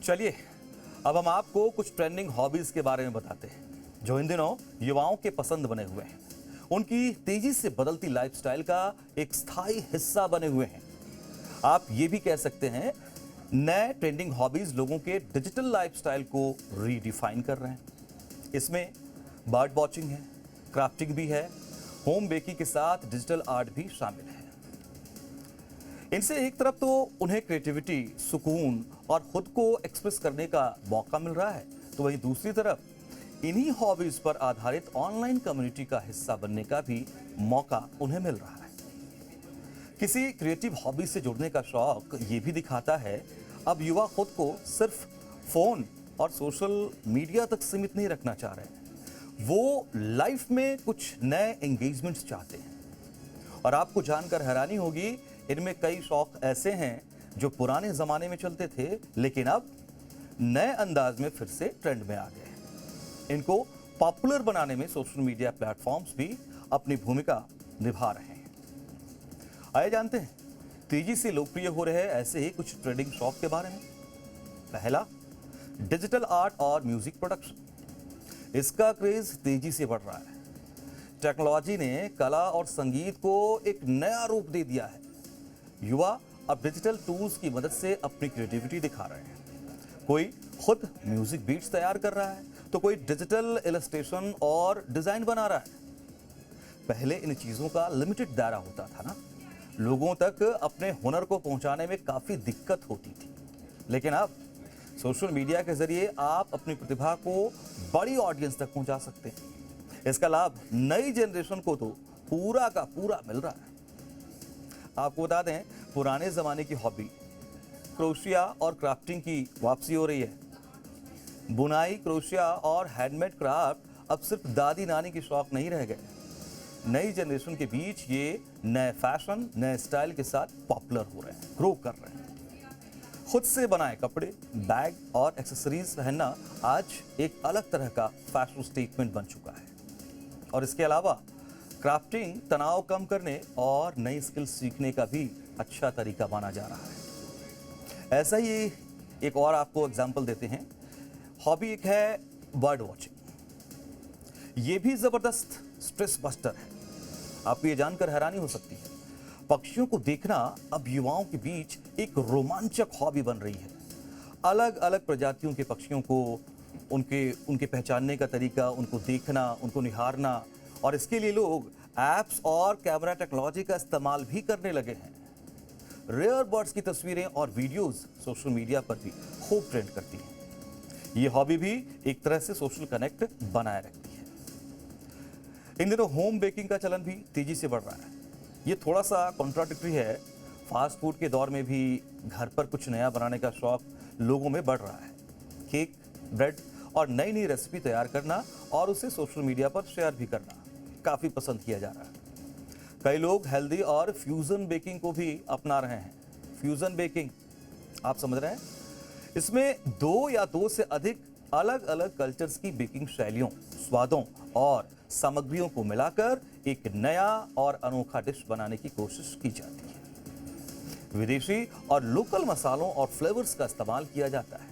चलिए अब हम आपको कुछ ट्रेंडिंग हॉबीज के बारे में बताते हैं जो इन दिनों युवाओं के पसंद बने हुए हैं। उनकी तेजी से बदलती लाइफस्टाइल का एक स्थायी हिस्सा बने हुए हैं। आप ये भी कह सकते हैं नए ट्रेंडिंग हॉबीज लोगों के डिजिटल लाइफस्टाइल को रीडिफाइन कर रहे हैं। इसमें बर्ड वॉचिंग है, क्राफ्टिंग भी है, होम बेकिंग के साथ डिजिटल आर्ट भी शामिल है। इनसे एक तरफ तो उन्हें क्रिएटिविटी, सुकून और खुद को एक्सप्रेस करने का मौका मिल रहा है, तो वहीं दूसरी तरफ इन्हीं हॉबीज पर आधारित ऑनलाइन कम्युनिटी का हिस्सा बनने का भी मौका उन्हें मिल रहा है। किसी क्रिएटिव हॉबी से जुड़ने का शौक ये भी दिखाता है अब युवा खुद को सिर्फ फोन और सोशल मीडिया तक सीमित नहीं रखना चाह रहे हैं, वो लाइफ में कुछ नए एंगेजमेंट्स चाहते हैं। और आपको जानकर हैरानी होगी, इनमें कई शौक ऐसे हैं जो पुराने जमाने में चलते थे लेकिन अब नए अंदाज में फिर से ट्रेंड में आ गए हैं। इनको पॉपुलर बनाने में सोशल मीडिया प्लेटफॉर्म्स भी अपनी भूमिका निभा रहे हैं। आइए जानते हैं तेजी से लोकप्रिय हो रहे ऐसे ही कुछ ट्रेंडिंग शौक के बारे में। पहला, डिजिटल आर्ट और म्यूजिक प्रोडक्शन। इसका क्रेज तेजी से बढ़ रहा है। टेक्नोलॉजी ने कला और संगीत को एक नया रूप दे दिया है। युवा अब डिजिटल टूल्स की मदद से अपनी क्रिएटिविटी दिखा रहे हैं। कोई खुद म्यूजिक बीट्स तैयार कर रहा है तो कोई डिजिटल इलस्ट्रेशन और डिजाइन बना रहा है। पहले इन चीजों का लिमिटेड दायरा होता था ना, लोगों तक अपने हुनर को पहुंचाने में काफी दिक्कत होती थी, लेकिन अब सोशल मीडिया के जरिए आप अपनी प्रतिभा को बड़ी ऑडियंस तक पहुंचा सकते हैं। इसका लाभ नई जनरेशन को तो पूरा का पूरा मिल रहा है। आपको बता दें, पुराने जमाने की हॉबी क्रोशिया और क्राफ्टिंग की वापसी हो रही है। बुनाई, क्रोशिया और हैंडमेड क्राफ्ट अब सिर्फ दादी नानी की शौक नहीं रह गए। नई जनरेशन के बीच ये नए फैशन, नए स्टाइल के साथ पॉपुलर हो रहे हैं, ग्रो कर रहे हैं। खुद से बनाए कपड़े, बैग और एक्सेसरीज पहनना आज एक अलग तरह का फैशन स्टेटमेंट बन चुका है। और इसके अलावा क्राफ्टिंग तनाव कम करने और नई स्किल सीखने का भी अच्छा तरीका माना जा रहा है। ऐसा ही एक और आपको एग्जांपल देते हैं। हॉबी एक है बर्ड वॉचिंग। ये भी जबरदस्त स्ट्रेस बस्टर है। आपको ये जानकर हैरानी हो सकती है, पक्षियों को देखना अब युवाओं के बीच एक रोमांचक हॉबी बन रही है। अलग अलग प्रजातियों के पक्षियों को उनके पहचानने का तरीका, उनको देखना, उनको निहारना, और इसके लिए लोग एप्स और कैमरा टेक्नोलॉजी का इस्तेमाल भी करने लगे हैं। रेयर बर्ड्स की तस्वीरें और वीडियोस सोशल मीडिया पर भी खूब ट्रेंड करती हैं। ये हॉबी भी एक तरह से सोशल कनेक्ट बनाए रखती है। इन दिनों होम बेकिंग का चलन भी तेजी से बढ़ रहा है। ये थोड़ा सा कॉन्ट्राडिक्टरी है। फास्ट फूड के दौर में भी घर पर कुछ नया बनाने का शौक लोगों में बढ़ रहा है। केक, ब्रेड और नई नई रेसिपी तैयार करना और उसे सोशल मीडिया पर शेयर भी करना काफ़ी पसंद किया जा रहा है। कई लोग हेल्दी और फ्यूजन बेकिंग को भी अपना रहे हैं। फ्यूजन बेकिंग, आप समझ रहे हैं? इसमें दो या दो से अधिक अलग अलग कल्चर्स की बेकिंग शैलियों, स्वादों और सामग्रियों को मिलाकर एक नया और अनोखा डिश बनाने की कोशिश की जाती है। विदेशी और लोकल मसालों और फ्लेवर्स का इस्तेमाल किया जाता है,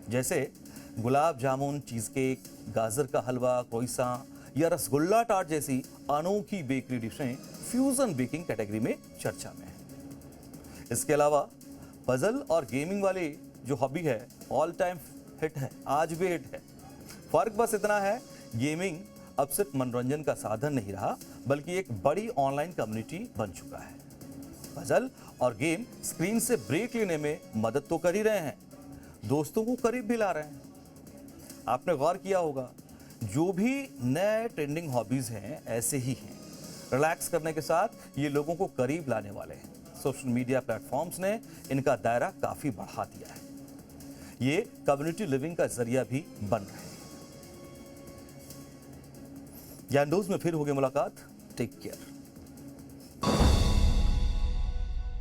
जैसे गुलाब जामुन, चीज केक, गाजर का हलवा, क्रोइसा या रसगुल्ला टार्ट जैसी अनोखी बेकरी डिशें फ्यूजन बेकिंग कैटेगरी में चर्चा में है। इसके अलावा पजल और गेमिंग वाली जो हॉबी है ऑल टाइम हिट है, आज भी हिट है। फर्क बस इतना है, गेमिंग अब सिर्फ मनोरंजन का साधन नहीं रहा बल्कि एक बड़ी ऑनलाइन कम्युनिटी बन चुका है। पजल और गेम स्क्रीन से ब्रेक लेने में मदद तो कर ही रहे हैं, दोस्तों को करीब भी ला रहे हैं। आपने गौर किया होगा, जो भी नए ट्रेंडिंग हॉबीज हैं ऐसे ही हैं। रिलैक्स करने के साथ ये लोगों को करीब लाने वाले हैं। सोशल मीडिया प्लेटफॉर्म्स ने इनका दायरा काफी बढ़ा दिया है। ये कम्युनिटी लिविंग का जरिया भी बन रहे हैं। ज्ञान डोज में फिर होगी मुलाकात। Take care.